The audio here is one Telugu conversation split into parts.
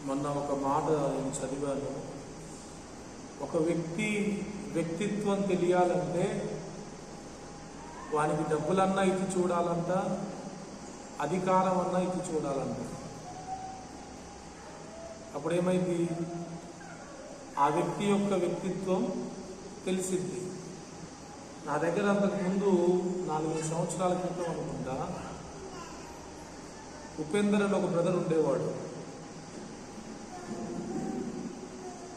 మొన్న ఒక మాట నేను చదివాను. ఒక వ్యక్తిత్వం తెలియాలంటే వానికి డబ్బులన్నా ఇచ్చి చూడాలంట, అధికారం అన్నా ఇచ్చి చూడాలంట. అప్పుడేమైంది? ఆ వ్యక్తి యొక్క వ్యక్తిత్వం తెలిసింది. నా దగ్గర అంతకుముందు 4 సంవత్సరాల క్రితం అనుకుంటా ఉపేందర్ అని ఒక బ్రదర్ ఉండేవాడు.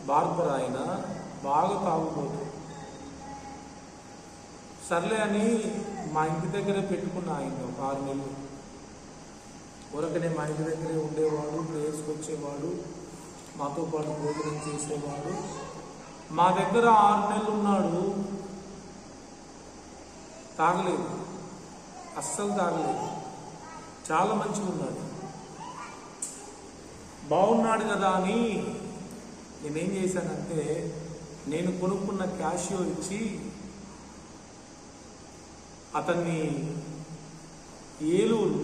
బార్బర్, ఆయన బాగా తాగుబోతు. సర్లే అని మా ఇంటి దగ్గరే పెట్టుకున్న ఆయన ఒక 6 నెలలు ఊరకనే మా ఇంటి దగ్గరే ఉండేవాడు, ప్లేస్కి వచ్చేవాడు, మాతో పాటు భోజనం చేసేవాడు. మా దగ్గర 6 నెలలు ఉన్నాడు. తాగలేదు, అస్సలు తాగలేదు. చాలా మంచిగా ఉన్నాడు. బాగున్నాడు కదా అని నేనేం చేశానంటే, నేను కొనుక్కున్న క్యాషియో ఇచ్చి అతన్ని ఏలూరు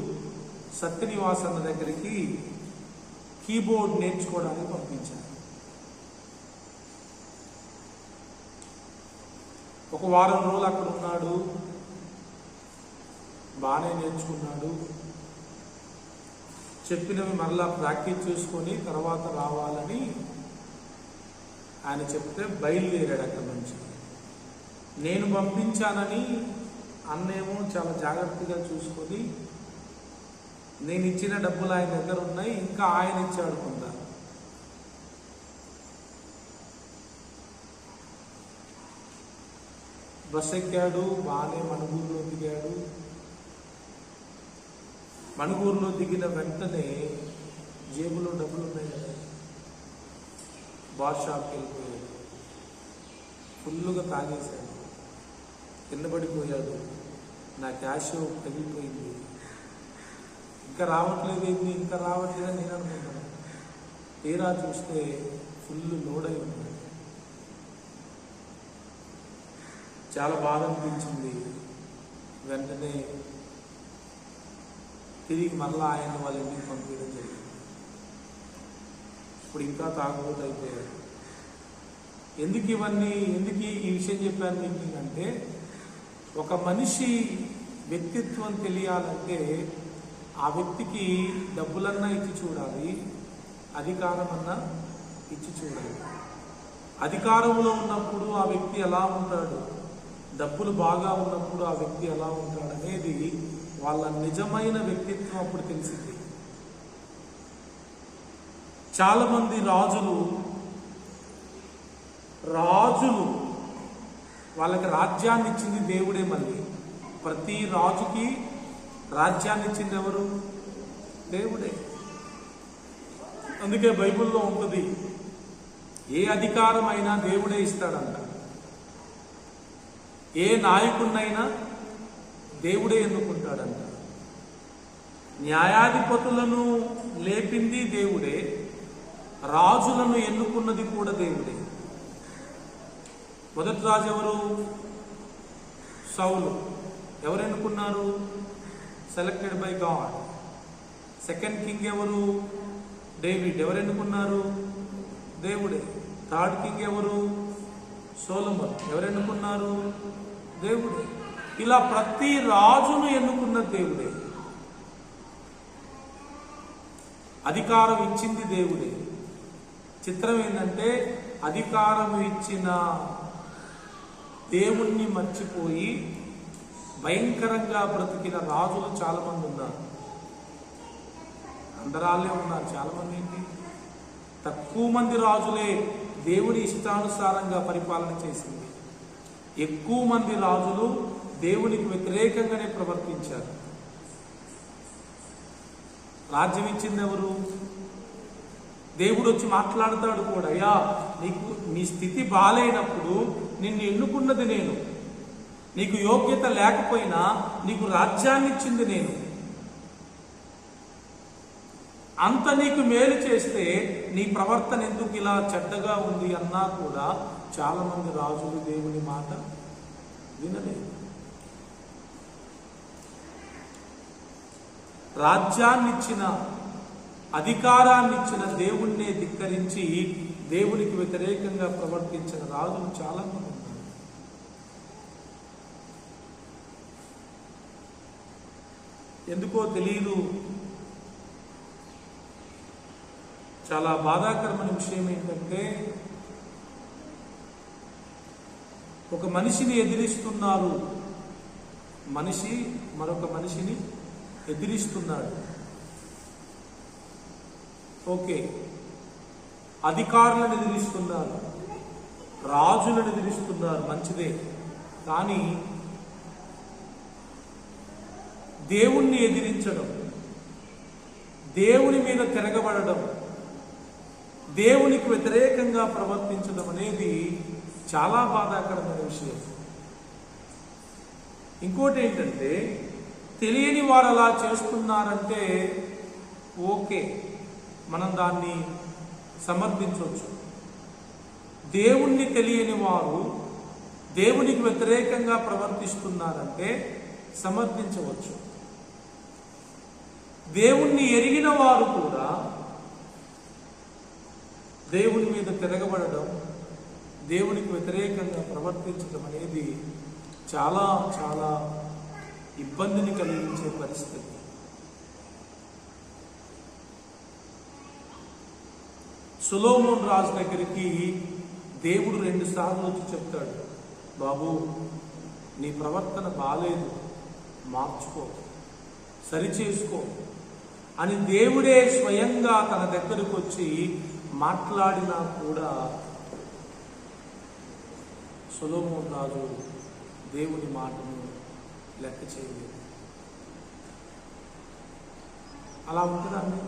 సత్యనివాసన్న దగ్గరికి కీబోర్డ్ నేర్చుకోవడానికి పంపించాను. ఒక వారం రోజులు అక్కడ ఉన్నాడు, బాగానే నేర్చుకున్నాడు. చెప్పినవి మరలా ప్రాక్టీస్ చేసుకొని తర్వాత రావాలని ఆయన చెప్తే బయలుదేరాడు అక్కడి నుంచి. నేను పంపించానని అన్నేమో చాలా జాగ్రత్తగా చూసుకొని, నేను ఇచ్చిన డబ్బులు ఆయన దగ్గర ఉన్నాయి, ఇంకా ఆయన ఇచ్చాడు కొంత. బస్ ఎక్కాడు, బాగానే మణుగూరులో దిగాడు. మణుగూరులో దిగిన వెంటనే జేబులో డబ్బులు ఉన్నాయి కదా, బార్ షాప్కి వెళ్ళిపోయాడు. ఫుల్లుగా తాగేశాడు, కింద పడిపోయాడు. నా క్యాష్ తగిలిపోయింది. ఇంకా రావట్లేదు ఏంటి, ఇంకా రావట్లేదని నేను అనుకుంటాను. తీరా చూస్తే ఫుల్ లోడ్ అయి ఉన్నాడు. చాలా బాధ అనిపించింది. వెంటనే తిరిగి మళ్ళీ ఆయన వాళ్ళ ఇంటికి పంపించడం జరిగింది. ఇప్పుడు ఇంకా తాగుబోతు అయిపోయాడు. ఎందుకు ఈ విషయం చెప్పాను మీకు అంటే, ఒక మనిషి వ్యక్తిత్వం తెలియాలంటే ఆ వ్యక్తికి డబ్బులన్నా ఇచ్చి చూడాలి, అధికారం అన్నా ఇచ్చి చూడాలి. అధికారంలో ఉన్నప్పుడు ఆ వ్యక్తి ఎలా ఉంటాడు, డబ్బులు బాగా ఉన్నప్పుడు ఆ వ్యక్తి ఎలా ఉంటాడు అనేది వాళ్ళ నిజమైన వ్యక్తిత్వం అప్పుడు తెలిసింది. చాలామంది రాజులు వాళ్ళకి రాజ్యాన్ని ఇచ్చింది దేవుడే. మళ్ళీ ప్రతి రాజుకి రాజ్యాన్ని ఇచ్చింది ఎవరు? దేవుడే. అందుకే బైబిల్లో ఉంటుంది, ఏ అధికారం అయినా దేవుడే ఇస్తాడంట. ఏ నాయకుడినైనా దేవుడే ఎన్నుకుంటాడంట. న్యాయాధిపతులను లేపింది దేవుడే, రాజులను ఎన్నుకున్నది కూడా దేవుడే. మొదటి రాజు ఎవరు? సౌలు. ఎవరు ఎన్నుకున్నారు? Selected by God. Second king ఎవరు? డేవిడ్. ఎవరు ఎన్నుకున్నారు? దేవుడే. థర్డ్ కింగ్ ఎవరు? సొలొమోన్. ఎవరు ఎన్నుకున్నారు? దేవుడే. ఇలా ప్రతి రాజును ఎన్నుకున్న దేవుడే. అధికారం ఇచ్చింది దేవుడే. చిత్రం ఏంటంటే, అధికారం ఇచ్చిన దేవుణ్ణి మర్చిపోయి భయంకరంగా బ్రతికిన రాజులు చాలా మంది ఉన్నారు. అందరాలే ఉన్నారు, చాలా మంది ఏంటి, తక్కువ మంది రాజులే దేవుని ఇష్టానుసారంగా పరిపాలన చేసింది. ఎక్కువ మంది రాజులు దేవునికి వ్యతిరేకంగానే ప్రవర్తించారు. రాజ్యం ఇచ్చింది ఎవరు? దేవుడు వచ్చి మాట్లాడతాడు కూడా, అయ్యా నీకు నీ స్థితి బాలేనప్పుడు నిన్ను ఎన్నుకున్నది నేను, నీకు యోగ్యత లేకపోయినా నీకు రాజ్యాన్ని ఇచ్చింది నేను, అంత నీకు మేలు చేస్తే నీ ప్రవర్తన ఎందుకు ఇలా చెడ్డగా ఉంది అన్నా కూడా చాలా మంది రాజులు దేవుని మాట వినలేదు. రాజ్యాన్ని ఇచ్చిన అధికారాన్ని ఇచ్చిన దేవుణ్ణే ధిక్కరించి దేవునికి వ్యతిరేకంగా ప్రవర్తించిన రాజులు చాలా మంది ఉన్నారు. ఎందుకో తెలియదు, చాలా బాధాకరమైన విషయం ఏంటంటే ఒక మనిషిని ఎదిరిస్తున్నారు, మనిషి మరొక మనిషిని ఎదిరిస్తున్నాడు. ఓకే, అధికారులను ఎదిరిస్తున్నారు, రాజులను ఎదిరిస్తున్నారు, మంచిదే. కానీ దేవుణ్ణి ఎదిరించడం, దేవుని మీద తిరగబడడం, దేవునికి వ్యతిరేకంగా ప్రవర్తించడం అనేది చాలా బాధాకరమైన విషయం. ఇంకోటి ఏంటంటే, తెలియని వారు అలా చేస్తున్నారంటే ఓకే, మనం దాన్ని సమర్థించవచ్చు. దేవుణ్ణి తెలియని వారు దేవునికి వ్యతిరేకంగా ప్రవర్తిస్తున్నారంటే సమర్థించవచ్చు. దేవుణ్ణి ఎరిగిన వారు కూడా దేవుని మీద తిరగబడడం, దేవునికి వ్యతిరేకంగా ప్రవర్తించడం అనేది చాలా చాలా ఇబ్బందిని కలిగించే పరిస్థితి. సొలొమోను రాజు దగ్గరికి దేవుడు 2 సార్లు వచ్చి చెప్తాడు, బాబు నీ ప్రవర్తన బాలేదు, మార్చుకో, సరిచేసుకో అని దేవుడే స్వయంగా తన దగ్గరకు వచ్చి మాట్లాడినా కూడా సొలొమోను రాజు దేవుని మాటను లెక్క చేయలేదు. అలా ఉంటుందా అండి?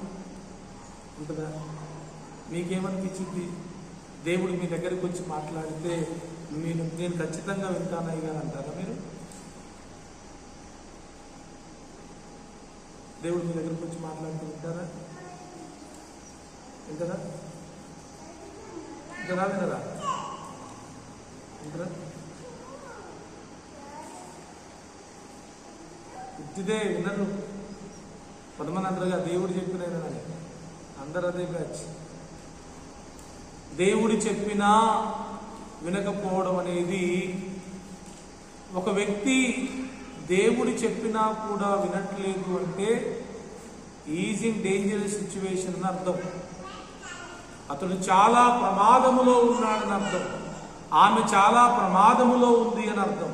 ఉంటుందా? మీకేమనిపించింది? దేవుడు మీ దగ్గరికి వచ్చి మాట్లాడితే నేను ఖచ్చితంగా వింటానయ్యా అంటారా మీరు? దేవుడు మీ దగ్గరికి వచ్చి మాట్లాడుతూ వింటారా? వింటారా? వింటారా? వినరా? వింటారా? ఉట్టిదే వినరు. కొంతమంది అందరుగా దేవుడు చెప్పిన అందరు అదే బ్యాచ్. దేవుడు చెప్పినా వినకపోవడం అనేది, ఒక వ్యక్తి దేవుడు చెప్పినా కూడా వినట్లేదు అంటే ఈజ్ ఇన్ డేంజరస్ సిచ్యువేషన్ అని అర్థం. అతడు చాలా ప్రమాదములో ఉన్నాడని అర్థం, ఆమె చాలా ప్రమాదములో ఉంది అని అర్థం.